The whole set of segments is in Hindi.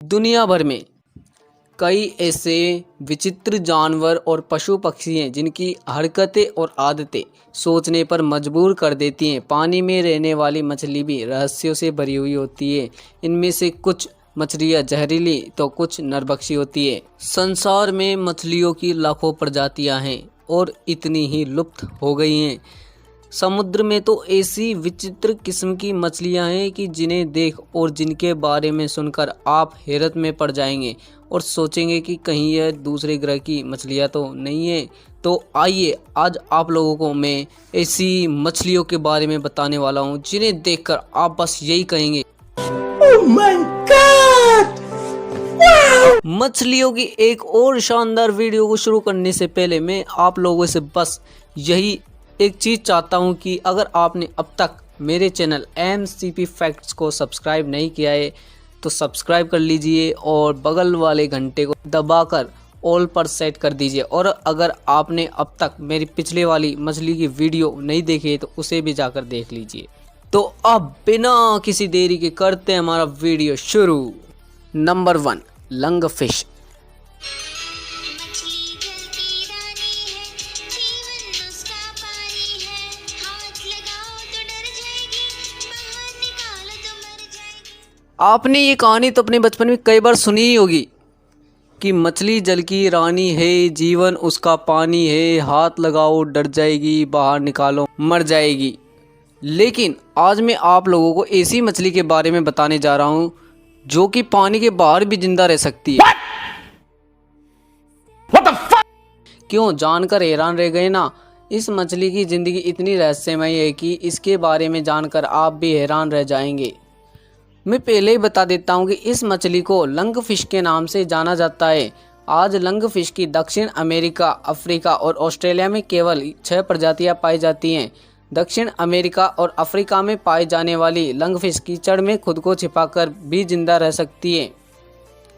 दुनिया भर में कई ऐसे विचित्र जानवर और पशु पक्षी हैं जिनकी हरकतें और आदतें सोचने पर मजबूर कर देती हैं। पानी में रहने वाली मछली भी रहस्यों से भरी हुई होती है। इनमें से कुछ मछलियाँ जहरीली तो कुछ नरभक्षी होती है। संसार में मछलियों की लाखों प्रजातियां हैं और इतनी ही लुप्त हो गई हैं। समुद्र में तो ऐसी विचित्र किस्म की मछलियां हैं कि जिन्हें देख और जिनके बारे में सुनकर आप हैरत में पड़ जाएंगे और सोचेंगे कि कहीं यह दूसरे ग्रह की मछलियां तो नहीं है। तो आइए आज आप लोगों को मैं ऐसी मछलियों के बारे में बताने वाला हूं जिन्हें देखकर आप बस यही कहेंगे, ओह माय गॉड! मछलियों की एक और शानदार वीडियो को शुरू करने से पहले मैं आप लोगों से बस यही एक चीज़ चाहता हूं कि अगर आपने अब तक मेरे चैनल MCP फैक्ट्स को सब्सक्राइब नहीं किया है तो सब्सक्राइब कर लीजिए और बगल वाले घंटे को दबाकर ऑल पर सेट कर दीजिए। और अगर आपने अब तक मेरी पिछले वाली मछली की वीडियो नहीं देखी है तो उसे भी जाकर देख लीजिए। तो अब बिना किसी देरी के करते हैं हमारा वीडियो शुरू। Number 1, lungfish. आपने ये कहानी तो अपने बचपन में कई बार सुनी ही होगी कि मछली जल की रानी है, जीवन उसका पानी है, हाथ लगाओ डर जाएगी, बाहर निकालो मर जाएगी। लेकिन आज मैं आप लोगों को ऐसी मछली के बारे में बताने जा रहा हूँ जो कि पानी के बाहर भी जिंदा रह सकती है। What the fuck? क्यों जानकर हैरान रह गए ना? इस मछली की जिंदगी इतनी रहस्यमय है कि इसके बारे में जानकर आप भी हैरान रह जाएंगे। मैं पहले ही बता देता हूं कि इस मछली को लंगफिश के नाम से जाना जाता है। आज लंगफिश की दक्षिण अमेरिका, अफ्रीका और ऑस्ट्रेलिया में केवल 6 प्रजातियां पाई जाती हैं। दक्षिण अमेरिका और अफ्रीका में पाई जाने वाली लंगफिश कीचड़ में खुद को छिपाकर भी जिंदा रह सकती है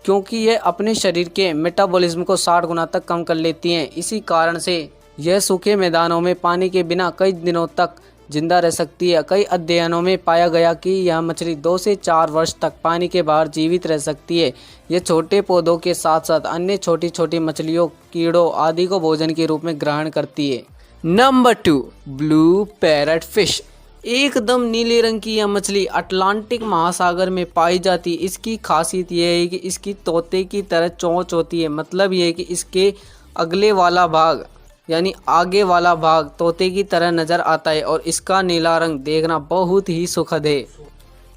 क्योंकि यह अपने शरीर के मेटाबॉलिज्म को 60 गुना तक कम कर लेती हैं। इसी कारण से यह सूखे मैदानों में पानी के बिना कई दिनों तक जिंदा रह सकती है। कई अध्ययनों में पाया गया कि यह मछली 2 से 4 वर्ष तक पानी के बाहर जीवित रह सकती है। यह छोटे पौधों के साथ साथ अन्य छोटी छोटी मछलियों, कीड़ों आदि को भोजन के रूप में ग्रहण करती है। Number 2, blue parrot fish. एकदम नीले रंग की यह मछली अटलांटिक महासागर में पाई जाती है। इसकी खासियत यह है कि इसकी तोते की तरह चोंच होती है। मतलब यह है कि इसके अगले वाला भाग यानी आगे वाला भाग तोते की तरह नजर आता है और इसका नीला रंग देखना बहुत ही सुखद है।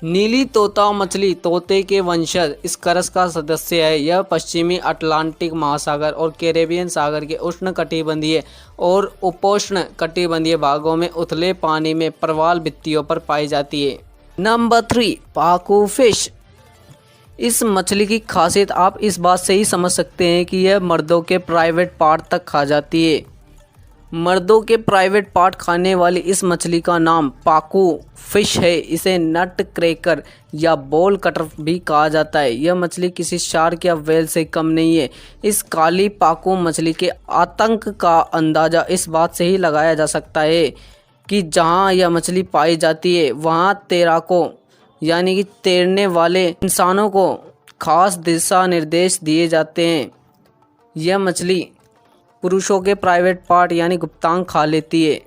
नीली तोता मछली तोते के वंशज स्करस का सदस्य है। यह पश्चिमी अटलांटिक महासागर और कैरेबियन सागर के उष्ण कटिबंधीय और उपोष्ण कटिबंधीय भागों में उथले पानी में प्रवाल भित्तियों पर पाई जाती है। नंबर 3, पाकू फिश। इस मछली की खासियत आप इस बात से ही समझ सकते हैं कि यह मर्दों के प्राइवेट पार्ट तक खा जाती है। मर्दों के प्राइवेट पार्ट खाने वाली इस मछली का नाम पाकू फिश है। इसे नट क्रैकर या बॉल कटर भी कहा जाता है। यह मछली किसी शार्क या व्हेल से कम नहीं है। इस काली पाकू मछली के आतंक का अंदाज़ा इस बात से ही लगाया जा सकता है कि जहां यह मछली पाई जाती है वहां तैराकों यानी कि तैरने वाले इंसानों को खास दिशा निर्देश दिए जाते हैं। यह मछली पुरुषों के प्राइवेट पार्ट यानी गुप्तांग खा लेती है।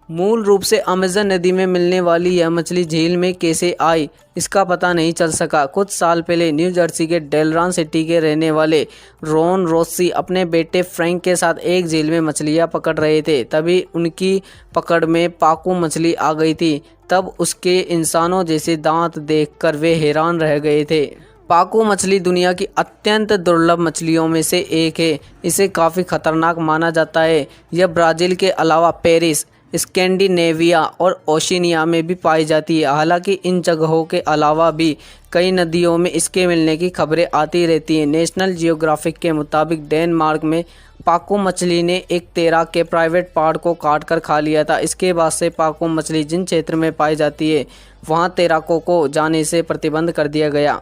मूल रूप से अमेज़न नदी में मिलने वाली यह मछली झील में कैसे आई इसका पता नहीं चल सका। कुछ साल पहले न्यू जर्सी के डेलरॉन सिटी के रहने वाले रॉन रोसी अपने बेटे फ्रैंक के साथ एक झील में मछलियां पकड़ रहे थे। तभी उनकी पकड़ में पाकू मछली आ गई थी। तब उसके इंसानों जैसे दांत देखकर वे हैरान रह गए थे। पाकू मछली दुनिया की अत्यंत दुर्लभ मछलियों में से एक है। इसे काफ़ी खतरनाक माना जाता है। यह ब्राज़ील के अलावा पेरिस, स्कैंडिनेविया और ओशिनिया में भी पाई जाती है। हालांकि इन जगहों के अलावा भी कई नदियों में इसके मिलने की खबरें आती रहती हैं। नेशनल जियोग्राफिक के मुताबिक डेनमार्क में पाकू मछली ने एक तैराक के प्राइवेट पार्ट को काट कर खा लिया था। इसके बाद से पाकू मछली जिन क्षेत्र में पाई जाती है वहाँ तैराकों को जाने से प्रतिबंध कर दिया गया।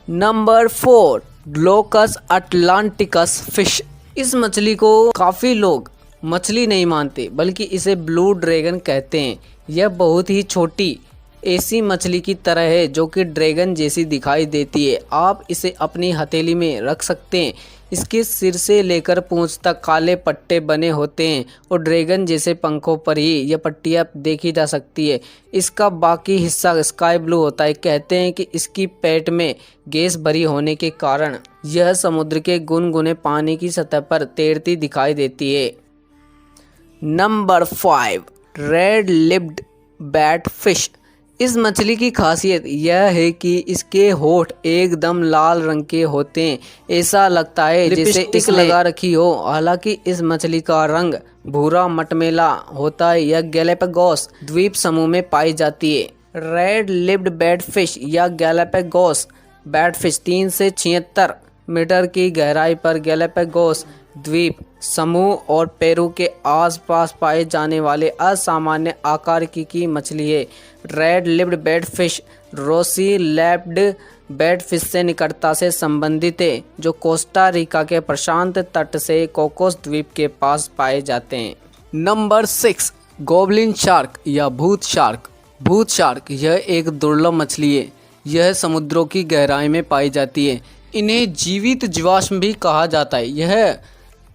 Number 4, Glaucus atlanticus fish. इस मछली को काफ़ी लोग मछली नहीं मानते बल्कि इसे ब्लू ड्रैगन कहते हैं। यह बहुत ही छोटी ऐसी मछली की तरह है जो कि ड्रैगन जैसी दिखाई देती है। आप इसे अपनी हथेली में रख सकते हैं। इसके सिर से लेकर पूंछ तक काले पट्टे बने होते हैं और ड्रैगन जैसे पंखों पर ही यह पट्टियां देखी जा सकती है। इसका बाकी हिस्सा स्काई ब्लू होता है। कहते हैं कि इसकी पेट में गैस भरी होने के कारण यह समुद्र के गुनगुने पानी की सतह पर तैरती दिखाई देती है। Number 5, red lipped bat fish. इस मछली की खासियत यह है कि इसके होंठ एकदम लाल रंग के होते हैं। ऐसा लगता है जैसे टिक लगा रखी हो। हालांकि इस मछली का रंग भूरा मटमैला होता है। यह गैलापागोस द्वीप समूह में पाई जाती है। रेड लिप्ड बैट फिश या गैलापागोस बैट फिश 3 से 76 मीटर की गहराई पर गैलापागोस द्वीप समूह और पेरू के आसपास पाए जाने वाले असामान्य आकार की मछली है। Red lipped bat fish rosy lipped bat fish से निकटता से संबंधित है, जो कोस्टा रिका के प्रशांत तट से कोकोस द्वीप के पास पाए जाते हैं। नंबर 6, गोब्लिन शार्क या भूत शार्क। भूत शार्क यह एक दुर्लभ मछली है। यह समुद्रों की गहराई में पाई जाती है। इन्हें जीवित जीवाश्म भी कहा जाता है। यह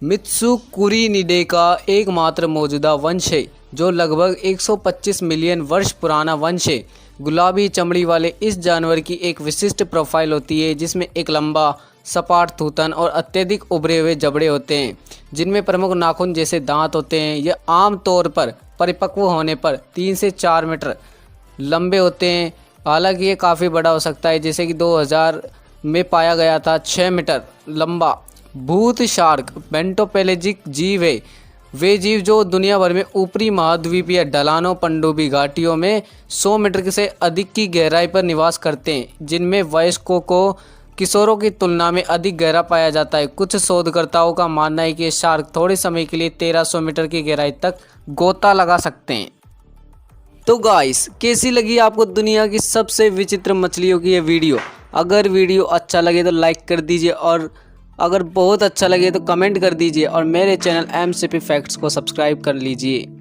मित्सुकुरिनिडे का एकमात्र मौजूदा वंश है, जो लगभग 125 मिलियन वर्ष पुराना वंश है। गुलाबी चमड़ी वाले इस जानवर की एक विशिष्ट प्रोफाइल होती है, जिसमें एक लंबा सपाट थूथन और अत्यधिक उभरे हुए जबड़े होते हैं, जिनमें प्रमुख नाखून जैसे दांत होते हैं। यह आमतौर पर परिपक्व होने पर 3 से 4 मीटर लंबे होते हैं। हालांकि ये काफ़ी बड़ा हो सकता है, जैसे कि 2000 में पाया गया था 6 मीटर लंबा। भूत शार्क बेंटोपेलेजिक जीव है। वे जीव जो दुनिया भर में ऊपरी महाद्वीपीय ढलानों पनडुब्बी घाटियों में 100 मीटर से अधिक की गहराई पर निवास करते हैं, जिनमें वयस्कों को किशोरों की तुलना में अधिक गहरा पाया जाता है। कुछ शोधकर्ताओं का मानना है कि ये शार्क थोड़े समय के लिए 1300 मीटर की गहराई तक गोता लगा सकते हैं। तो गाइस, कैसी लगी आपको दुनिया की सबसे विचित्र मछलियों की ये वीडियो? अगर वीडियो अच्छा लगे तो लाइक कर दीजिए, और अगर बहुत अच्छा लगे तो कमेंट कर दीजिए, और मेरे चैनल MCP फैक्ट्स को सब्सक्राइब कर लीजिए।